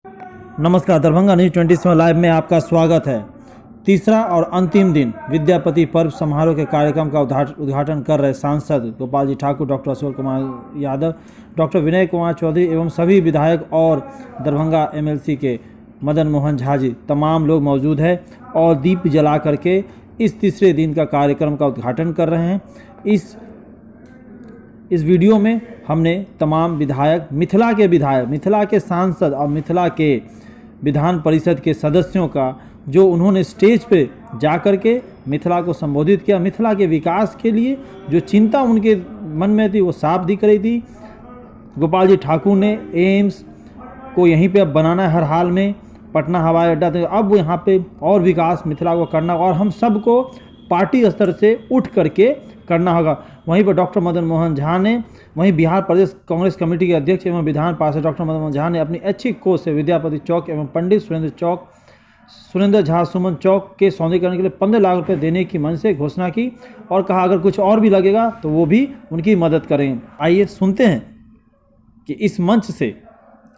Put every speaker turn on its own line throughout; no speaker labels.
नमस्कार, Darbhanga news 27 live में आपका स्वागत है। तीसरा और अंतिम दिन विद्यापति पर्व समारोह के कार्यक्रम का उद्घाटन कर रहे सांसद गोपाल जी ठाकुर, डॉक्टर अशोक कुमार यादव, डॉक्टर विनय कुमार चौधरी एवं सभी विधायक और दरभंगा एमएलसी के मदन मोहन झा जी तमाम लोग मौजूद हैं और दीप जला करके इस तीसरे दिन का कार्यक्रम का उद्घाटन कर रहे हैं। इस वीडियो में हमने तमाम विधायक, मिथिला के सांसद और मिथिला के विधान परिषद के सदस्यों का जो उन्होंने स्टेज पे जाकर के मिथिला को संबोधित किया, मिथिला के विकास के लिए जो चिंता उनके मन में थी वो साफ दिख रही थी। गोपाल जी ठाकुर ने एम्स को यहीं पे अब बनाना है हर हाल में, पटना हवाई अड्डा, तो अब यहाँ पे और विकास मिथिला को करना और हम सबको पार्टी स्तर से उठ करके करना होगा। वहीं पर डॉक्टर मदन मोहन झा ने, वहीं बिहार प्रदेश कांग्रेस कमेटी के अध्यक्ष एवं विधान पार्षद डॉक्टर मदन मोहन झा ने अपनी अच्छी कोष से विद्यापति चौक एवं पंडित सुरेंद्र झा सुमन चौक के सौंदर्यीकरण के लिए 15 लाख रुपए देने की मन से घोषणा की और कहा अगर कुछ और भी लगेगा तो वो भी उनकी मदद करें। आइए सुनते हैं कि इस मंच से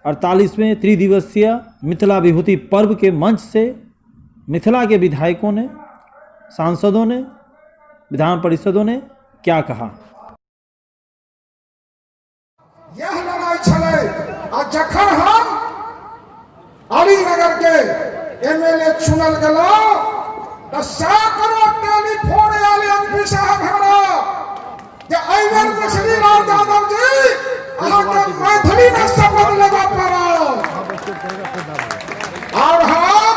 48वें त्रिदिवसीय मिथिला विभूति पर्व के मंच से मिथिला के विधायकों ने, सांसदों ने, विधान परिषदों ने क्या कहा।
यह लड़ाई चले और जखन हम अलीनगर के एमएलए चुनल गलो तो सैकड़ों टेलीफोन आले एमपी साहब हमरा जे अइवर मिश्री राव यादव जी अहाँ के मैथिली में शपथ लेवा पड़ो और हम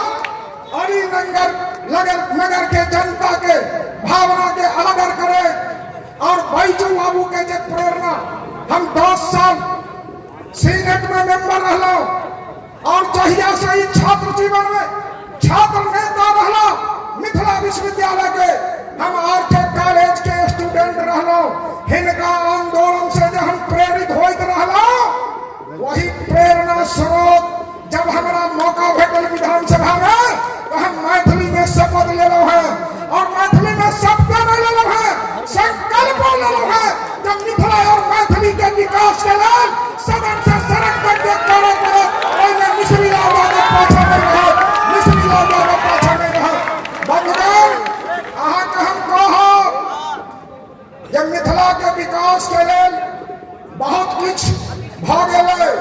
नगर के जनता के भावना के आदर करें और बैजू बाबू के जे प्रेरणा हम 10 साल सीनेट में मेंबर रहलो और जहिया से ही छात्र जीवन में छात्र नेता रहलो मिथिला विश्वविद्यालय के हम आरके कॉलेज के स्टूडेंट रहलो। हिनका आंदोलन से जो हम प्रेरित होइत रहलो वही प्रेरणा स्रोत जब हमारा मौका भेटल विधानसभा में तो हम मैथिली में शपथ ले लो है और मैथिली में शपथ ले लो है, संकल्प ले लो है जब मिथिला और मैथिली के विकास के लिए सदन से सड़क तक के करो और मिश्री लाल यादव पाछा में रहे, मिश्री लाल यादव पाछा में रहे। बंधुगण अहाँ के हम कहो जब मिथिला के विकास के लिए बहुत कुछ भ गेलै,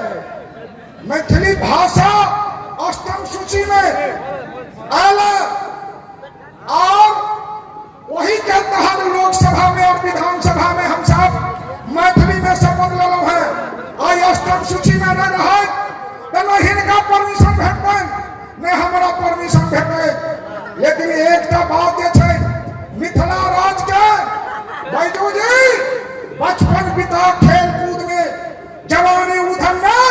मैथिली भाषा अष्टम सूची में आला और वही के तहत लोकसभा में और विधानसभा में हम सब मैथिली में शपथ ले लो है। आई अष्टम सूची में न रहे तो न हिनका परमिशन भेटते न हमारा परमिशन भेटे। लेकिन एक बात जे छै मिथिला राज के बैजू जी बचपन बिता खेल कूद में, जवानी उधम में,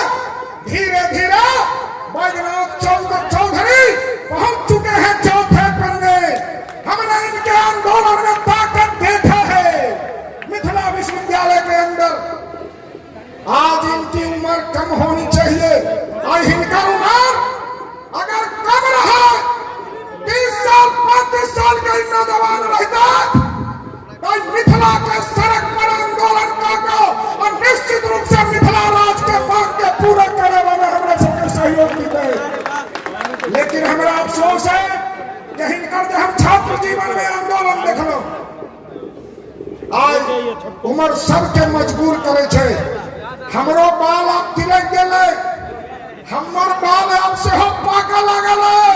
धीरे धीरे बैजनाथ चौधरी पहुंच चुके हैं चौथे पन्ने। हमने इनके आंदोलन में ताकत देखा है मिथिला विश्वविद्यालय के अंदर। आज इनकी उम्र कम होनी चाहिए और इनका उम्र अगर कम रहा 30 साल 35 साल के नौजवान रहता तो मिथिला के सड़क पर आंदोलन का और निश्चित रूप से मिथिला राज के मांग के पूरा करे वाले हमारे सबके सहयोग दी। लेकिन हमारा अफसोस है कि हिनकर हम छात्र जीवन में आंदोलन देख लो आज उम्र सबके मजबूर करे छे। हमरो बाल आप तिलक गेले, हमर बाल आप से हो पाका लागल है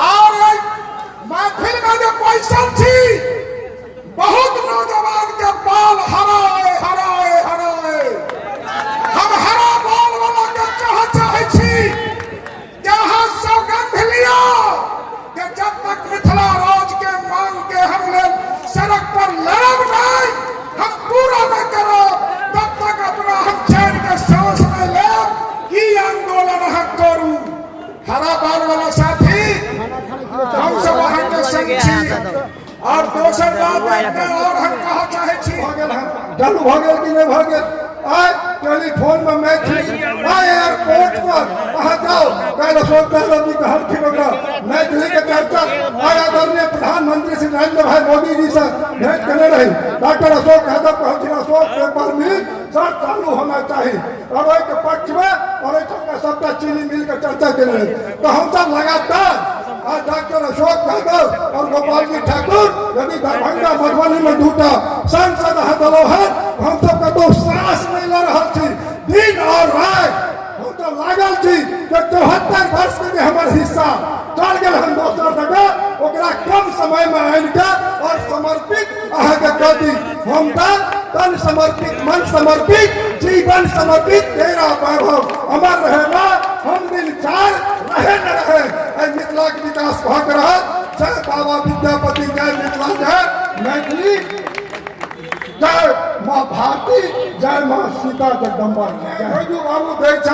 और महफिल में जो पैसा थी बहुत नौजवान के बाल हराए हम हरा बाल वाला के चाहे छी जहां सौगंध लिया कि जब तक मिथिला राज के मांग के हम ले सड़क पर लड़ब नहीं, हम पूरा न करो तब तक अपना हम चैन के सांस में ले की आंदोलन हम करू। हरा बाल वाला साथी हम सब वहां के संग छी और दोसर बात और हम कहा चाहे छी
डल भ गेल कि नहीं भ गेल। आज टेलीफोन में मैथिली एयरपोर्ट पर कहा जाओ डॉक्टर अशोक यादव जी कहलखिन ओकरा नई दिल्ली के चर्चा आय आदरणीय प्रधानमंत्री श्री नरेंद्र भाई मोदी जी से भेंट करने रही। डॉक्टर अशोक यादव कहलखिन अशोक पेपर मिल सर चालू होना चाहिए और ओहि के पक्ष में और सबटा चीनी मिल के चर्चा कर रहे। तो हम सब लगातार आज डॉक्टर अशोक यादव और गोपाल जी ठाकुर यदि दरभंगा मधुबनी में दूटा सांसद हटलो है, हम सब तो सांस नहीं ले रहा थी दिन और रात हम तो लागल थी कि 74 वर्ष के हमारे हिस्सा चल गए हम दोसर जगह ओकरा कम समय में आन के और समर्पित अहाँ के कर दी। हम तन समर्पित मन समर्पित जीवन समर्पित तेरा वैभव अमर रहेगा। हम दिन चार रहे न रहे मिथिला के विकास भग रहा। जय बाबा विद्यापति, जय मिथिला, जय मैथिली, जय माँ भारती, जय माँ सीता जगदम्बा। बैजू बाबू देख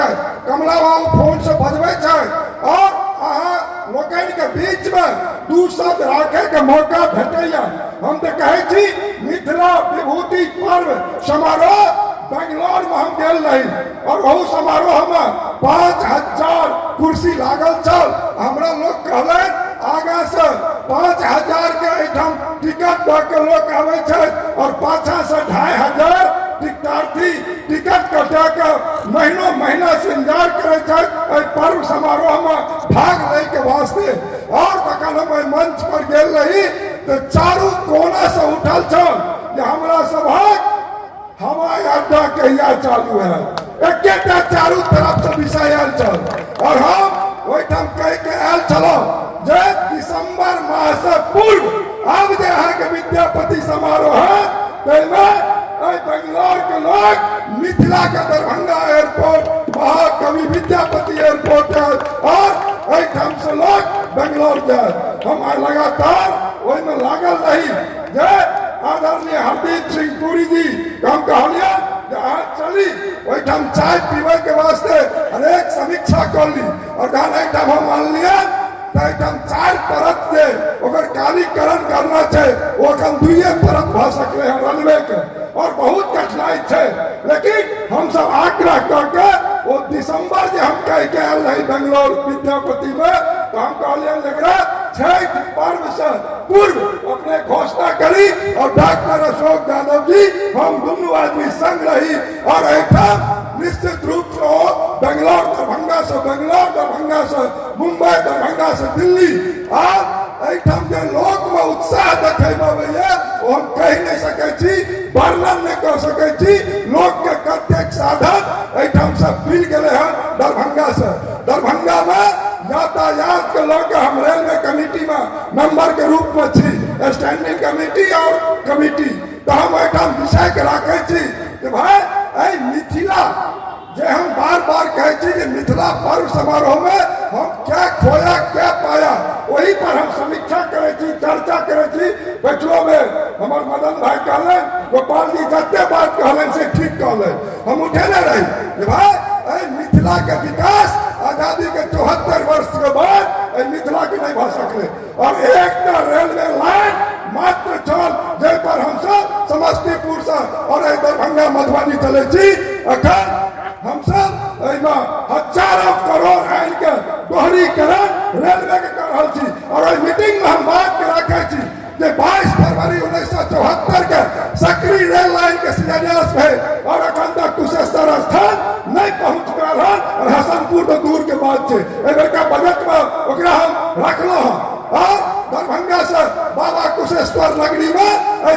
कमला बाबू फोन से बजबे और लोकन के बीच में दू शब्द राखे के मौका भेटैया। हम तो कहे थी मिथिला विभूति पर्व समारोह बेंगलोर में हम गेल रही और वह समारोह में 5000 कुर्सी लागल चल। हमरा लोग कहले आगा से 5000 के एठम टिकट दऽ के लोग आवे छै और पाछा से 2500 टिकटार्थी टिकट कटा के महीनों महीना से इंतजार करे छै पर्व समारोह में भाग ले के वास्ते। और तखन हम मंच पर गेल रही तो चारू कोना से उठल छल जे हमरा सभक हवाई अड्डा कहिया चालू है। एकेटा चारू तरफ से विषय आयल छल और हम ओहिठाम कह के आयल छलौ जे दिसंबर माह से पूर्व अब जे अहाँ के विद्यापति समारोह है ताहिमे बेंगलोर के लोग मिथिला के दरभंगा एयरपोर्ट महाकवि विद्यापति एयरपोर्ट है और एहिठाम से लोग बेंगलोर जाए। हम लगातार ओहि में लागल रही जे आदरणीय हरदीप सिंह पुरी जी हम कहलिए आज चली ओहिठाम चाय पीबे के वास्ते अनेक समीक्षा कर ली और जहाँ एहिठाम हम मान लिया तो 4 परत से ओकर कालीकरण करना चाहिए वो अखन 2 परत भ सकले हैं रनवे के और बहुत कठिनाई है। लेकिन हम सब आग्रह करके वो दिसंबर जो हम कह के आयल रही बेंगलोर विद्यापति में तो हम कहलिए छठ पर्व से पूर्व अपने घोषणा करी और डॉक्टर अशोक यादव जी हम दोनों आदमी संग रही और एहिठाम निश्चित रूप से बेंगलोर दरभंगा से बेंगलोर दरभंगा से मुंबई दरभंगा से दिल्ली आज एहिठाम के लोक में उत्साह देखेबे वो हम कह नहीं सके छी वर्णन नहीं कर सके छी। लोक के कतेक साधन एहिठाम से मिल गए हैं दरभंगा से। दरभंगा में यातायात के लोग हम रेलवे कमेटी में मेंबर के रूप में छी स्टैंडिंग कमेटी और कमेटी तो हम एहिठाम विषय के रखे छी कि भाई मिथिला जे हम बार बार कहे छी कि मिथिला पर्व समारोह में हम क्या खोया क्या पाया वही पर हम समीक्षा करे छी चर्चा करे छी। बैठलो में हमार मदन भाई कहले गोपाल जी जते बात कहलन से ठीक कहले हम उठेले रही कि भाई मिथिला के विकास आजादी के 74 वर्ष के बाद मिथिला के नहीं भ सकले और एक रेलवे लाइन मात्र चल जे पर हम सब समस्तीपुर से और दरभंगा मधुबनी चले छी। अखन हम सब हजारों करोड़ आन के दोहरीकरण रेलवे के कर रहल छी और मीटिंग में हम बात के रखे छी जे 22 फरवरी 1974 के सकरी रेल लाइन के शिलान्यास है और अखन तक कुशेश्वर स्थान नहीं पहुंच पाल और हसनपुर तो दूर के बात है। का बजट में ओकरा हम रखलो और दरभंगा से बाबा कुशेश्वर नगरी में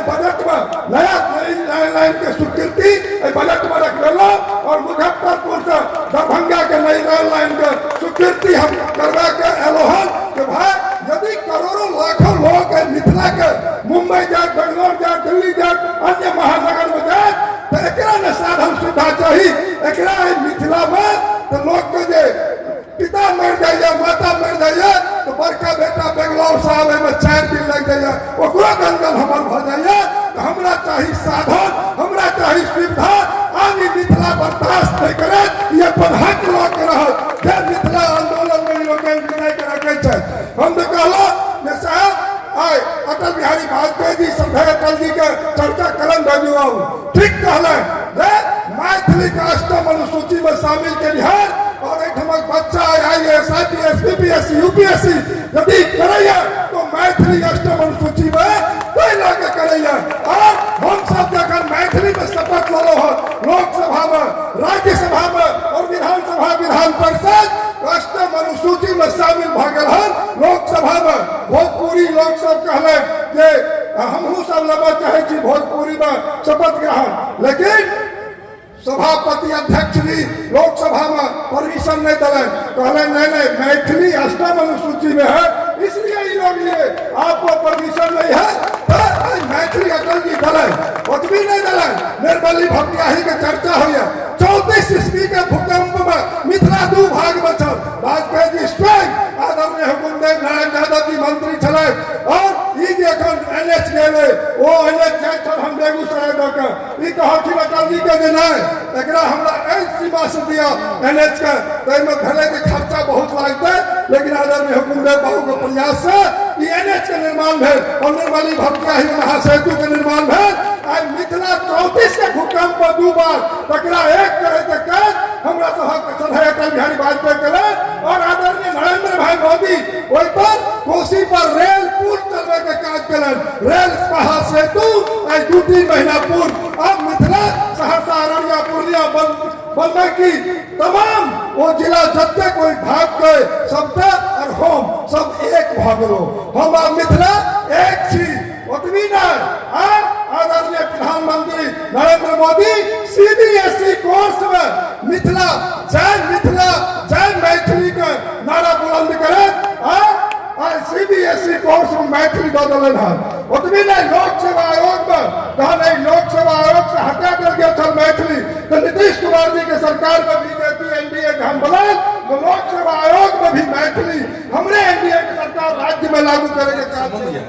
बजट में नया लाइन के स्वीकृति बजट में रख लेलो और मुजफ्फरपुर से दरभंगा के नई रेल लाइन के स्वीकृति हम करवा के एलो हन कि भाई यदि करोड़ों लाखों लोग मिथिला के मुंबई जाए बेंगलोर जाए दिल्ली जाए अन्य महानगर में जाए तो एकरा ने साधन सुविधा चाहिए। एकरा मिथिला में तो लोग के जे पिता मर जाइए माता मर जाइए तो बड़का बेटा बेंगलोर से आवे में 4 दिन लग जाइए ओकरो गंजल हमर भ जाइए तो हमरा चाहिए साधन हमरा चाहिए सुविधा। आदमी मिथिला बर्दाश्त नहीं करे ये अपन हक लोग रह जे मिथिला आंदोलन में लोग विनय के रखे छै। हम तो कहलो जे साहब आय अटल बिहारी वाजपेयी जी संजय अटल जी के चर्चा करन भेजू ठीक कहले जे मैथिली का अष्टम अनुसूची में शामिल के लिहाज और एक बच्चा आई IAS IPS BPSC UPSC यदि करैया तो मैथिली अष्टम अनुसूची में कोई लाके करैया। और हम सब जखन मैथिली में शपथ लेलो हो लोकसभा में, राज्यसभा में और विधानसभा विधान परिषद अष्टम अनुसूची में शामिल भ गेल हन। लोकसभा में भोजपुरी लोक सब कहले जे हमहू सब लेबा चाहे छी भोजपुरी में शपथ ग्रहण, लेकिन सभापति अध्यक्ष जी लोकसभा में परमिशन नहीं दिले, कहले नहीं मैथिली अष्टम अनुसूची में है इसलिए ये लोग लिए, आपको परमिशन नहीं है तो मैथिली अटल जी दिले, ओतबी नहीं दिले। निर्मली भटियाही के चर्चा हुई 34 ईस्वी के भूकंप में मिथिला 2 भाग में छल। वाजपेयी जी स्वयं आदरणीय हुकुमदेव नारायण यादव जी मंत्री छले और ई जे एखन NH गेले ओ NH जाय छल हम बेगूसराय दऽ के ई कहलखिन अटल जी के जे नहीं एकरा हमरा एहि सीमा से दिया NH के, ताहिमे भेलै के खर्चा बहुत लागतै, लेकिन आदरणीय हुकुमदेव बाबू के प्रयास से ई NH के निर्माण भेल और निर्मली भटियाही महासेतु के निर्माण भेल। आज मिथिला 34 के भूकंप में 2 बार तकरा एक करे के काज हमरा सबहक श्रद्धेय अटल बिहारी वाजपेयी केले और आदरणीय नरेंद्र भाई मोदी ओहि पर कोसी पर रेल पुल चलबे के काज केलन। रेल महासेतु आज 2-3 महीना पूर्व अब मिथिला सहरसा अररिया पूर्णिया बनने की तमाम वो जिला जते कोई भाग के सबटा और हम सब एक भाग लो, हम अब मिथिला एक छी। ओतबी नहीं आदरणीय प्रधानमंत्री नरेंद्र मोदी CBSE कोर्स में मिथिला जय मैथिली के नारा बुलंद करे और CBSE कोर्स में मैथिली दऽ देलन हन। ओतबी नहीं लोकसेवा आयोग में कहने लोकसेवा आयोग से हटा देल गेल छल मैथिली, तो नीतीश कुमार जी के सरकार में बीजेपी NDA के हम बनाए तो लोकसेवा आयोग में भी मैथिली हमरे NDA के सरकार राज्य में लागू करे के काज किया।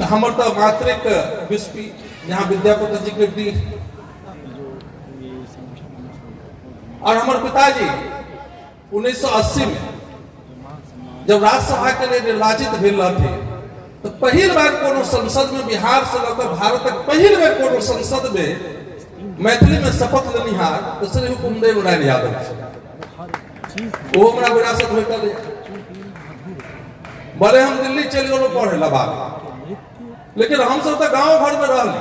हमर तो मातृक विश्वविद्यालय यहाँ विद्यापति जी के डी और हमारे पिताजी 1980 में जब राज्यसभा के लिए निर्वाचित भेल रहते तो पहली बार कोनो संसद में बिहार से लेकर भारत तक पहली बार कोनो संसद में मैथिली में शपथ लेनिहार तो श्री हुकुमदेव नारायण यादव वो हमारा विरासत भेटल। बड़े हम दिल्ली चल गए पढ़े ला बाद, लेकिन हम सब तो गांव घर में रहली,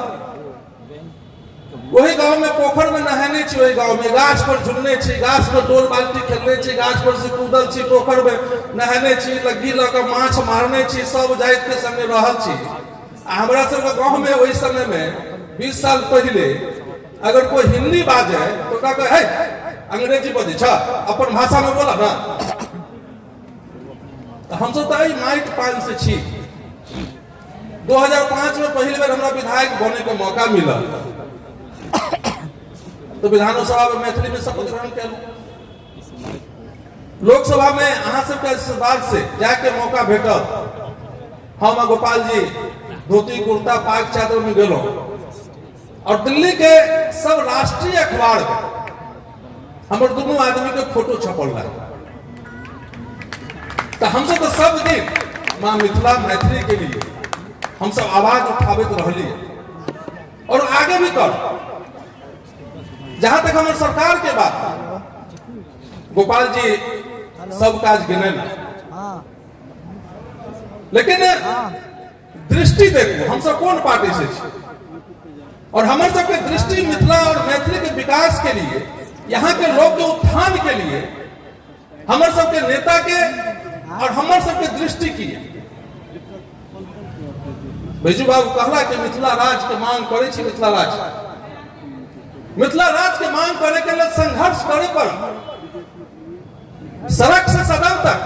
वही गांव में पोखर में नहाने छी, वही गांव में गाछ पर झुलने छी, गाछ पर डोल बाल्टी खेलने छी, गाछ पर से कूदल छी, पोखर में नहाने छी, लग्गी लऽ के माछ मारने छी, सब जाति के संगे रहल छी। हमरा सब के गांव में वही समय में 20 साल पहले अगर कोई हिंदी बाजे तो कहते है अंग्रेजी बजे छ अपन भाषा में बोला ना, तो हम सब तो माइट पान से छी। 2005 में पहली बार हमरा विधायक बने के मौका मिला तो विधानसभा में मैथिली में शपथ ग्रहण किया। लोकसभा में अहाँ सबके आशीर्वाद से जाके मौका भेटल, हम गोपाल जी धोती कुर्ता पाग चादर में गेलो और दिल्ली के सब राष्ट्रीय अखबार में हमारे दोनों आदमी के फोटो छपल रहा। तो हम सब तो सब दिन माँ मिथिला मैथिली के लिए हम सब आवाज उठावित रहली और आगे भी कर। जहां तक हमारे सरकार के बात गोपाल जी सब काज गिने ना, लेकिन दृष्टि देखो हम सब कौन पार्टी से और हमारे सबके दृष्टि मिथिला और मैथिली के विकास के लिए, यहाँ के लोग के उत्थान के लिए हमारे सबके नेता के और हमारे सबके दृष्टि की बैजू बाबू कहला कि मिथिला राज के मांग करे छी। मिथिला राज के मांग करे के लिए संघर्ष करे पर सड़क से सदन तक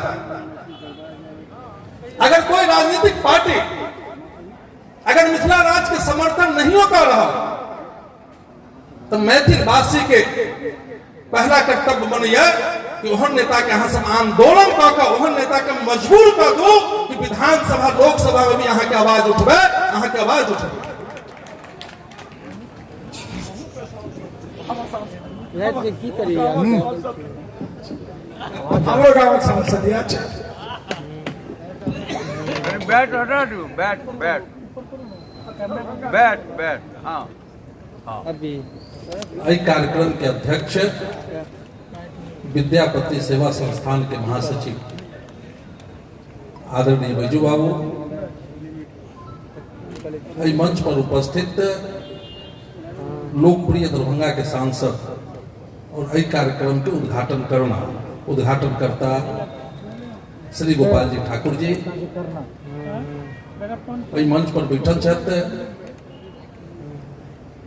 अगर कोई राजनीतिक पार्टी अगर मिथिला राज के समर्थन नहीं कर रहा तो मैथिल वासी के पहला कर्तव्य बनिए कि ओहन नेता के यहाँ से आंदोलन कर ओहन नेता के मजबूर कर दो कि विधानसभा लोकसभा में भी यहाँ के आवाज उठबे, यहाँ के आवाज उठबे।
की करिए
हमरो गांव के सांसद छै
बैट हटा दू बैट हाँ
अभी
कार्यक्रम के अध्यक्ष विद्यापति सेवा संस्थान के महासचिव आदरणीय बैजू बाबू, एहि मंच पर उपस्थित लोकप्रिय दरभंगा के सांसद और एहि कार्यक्रम के उद्घाटनकर्ता श्री गोपाल जी ठाकुर जी, एहि मंच पर बैठल छथि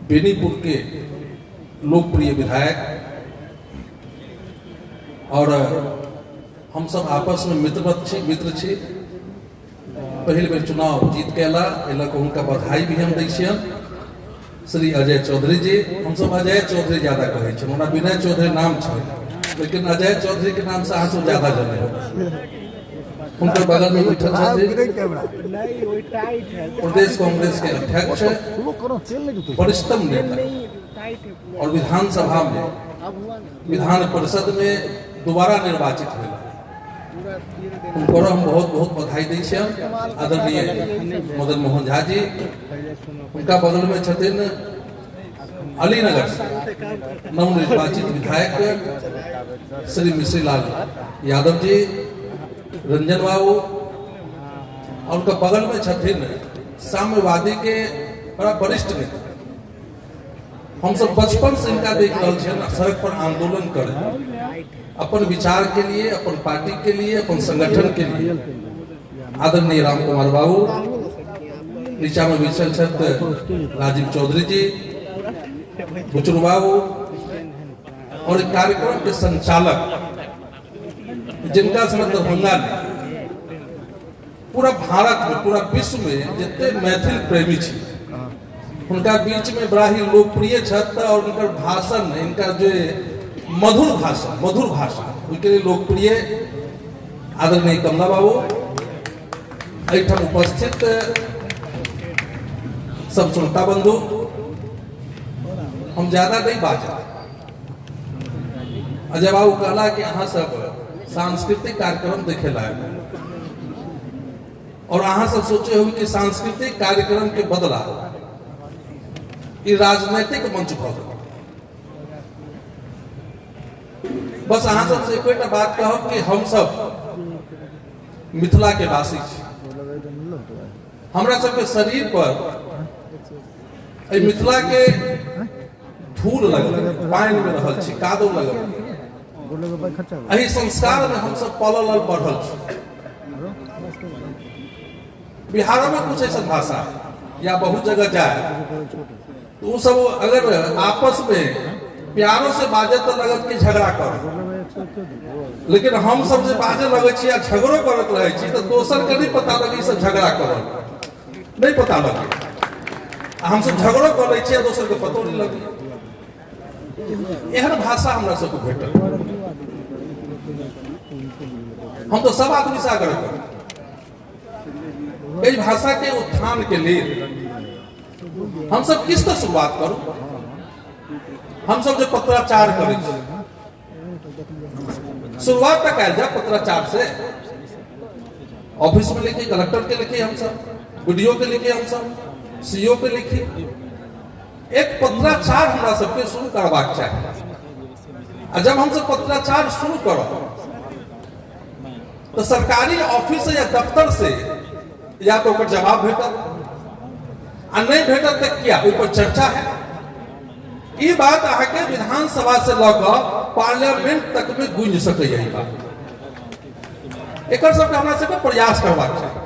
बेनीपुर के लोकप्रिय विधायक, और हम सब आपस में मित्र छी। पहले बेर चुनाव जीत के अला उनका बधाई भी हम दै छियन। श्री अजय चौधरी जी, हम सब अजय चौधरी ज्यादा कहै छी, हमरा विनय चौधरी नाम छै, लेकिन अजय चौधरी के नाम से अहाँ ज्यादा जने हो। उनके बगल में बैठल छथिन प्रदेश कांग्रेस के अध्यक्ष, वरिष्ठतम नेता और विधानसभा में विधान परिषद में दोबारा निर्वाचित हुए। उनको हम बहुत बहुत बधाई दै छियनि। आदरणीय मदन मोहन झा जी, उनका बगल में छथिन अलीनगर से नवनिर्वाचित विधायक श्री मिश्री लाल यादव जी, रंजन बाबू, और उनका बगल में छथिन साम्यवादी के बड़ा वरिष्ठ नेता। हम सब बचपन से इनका देख रहे हैं सड़क पर आंदोलन कर अपन विचार के लिए, अपन पार्टी के लिए, अपन संगठन के लिए। आदरणीय राम कुमार बाबू, नीचा में बैठल छथि राजीव चौधरी जी, बुचुर बाबू, और कार्यक्रम के संचालक जिनका समय दरभंगा में पूरा भारत में, पूरा विश्व में जितने मैथिल प्रेमी छी, उनका बीच में बड़ा ही लोकप्रिय छथि। और उनका भाषण, इनका जो मधुर भाषा उनके लिए लोकप्रिय आदरणीय कमला बाबू, एहिठाम उपस्थित सब श्रोता बंधु, हम ज्यादा नहीं बाजब। अजय बाबू कहला कि अहाँ सब सांस्कृतिक कार्यक्रम देखे लायक, और अहाँ सब सोचे हो कि सांस्कृतिक कार्यक्रम के बदला ये राजनीतिक मंच भऽ गेल। बस अहाँ सबसे एक बात कहो कि हम सब मिथिला के वासी छी। हमरा सबके शरीर पर मिथिला के धूल लगल, पानी में रहल छी, कादो लगल, एहि संस्कार में हम सब पलल और बढ़ल छी। बिहार में कुछ ऐसा भाषा या बहुत जगह जाए तो वो सब अगर आपस में प्यारों से बाजे तो लगत कि झगड़ा कर, लेकिन हम सब जे बाजे लगे छी या झगड़ो करत रहे छी तो दोसर के नहीं पता लगे सब झगड़ा कर, नहीं पता लगे। हम सब झगड़ो कर ले छी, दोसर के पतो नहीं लगे। एहन भाषा हमरा सबको भेटल, हम तो सब आदमी से आग्रह कर इस भाषा के उत्थान के लिए हम सब किस तरह शुरुआत करूं। हम सब जो पत्राचार करें, शुरुआत तक आयल जाए पत्राचार से, ऑफिस में लिखी, कलेक्टर के लिखी, हम सब वीडियो के लिखी, हम सब सीओ के लिखी। एक पत्राचार हमरा सबके शुरू करवाक चाहिए। जब हम सब पत्राचार शुरू करो तो सरकारी ऑफिस या दफ्तर से या तो ओकर जवाब भेटल, आ नहीं भेटल तो क्या ऊपर चर्चा है। ये बात आके विधानसभा से लगा पार्लियामेंट तक में गूंज सके। यही बात एक सबके हमरा सबके प्रयास करवाक चाहिए।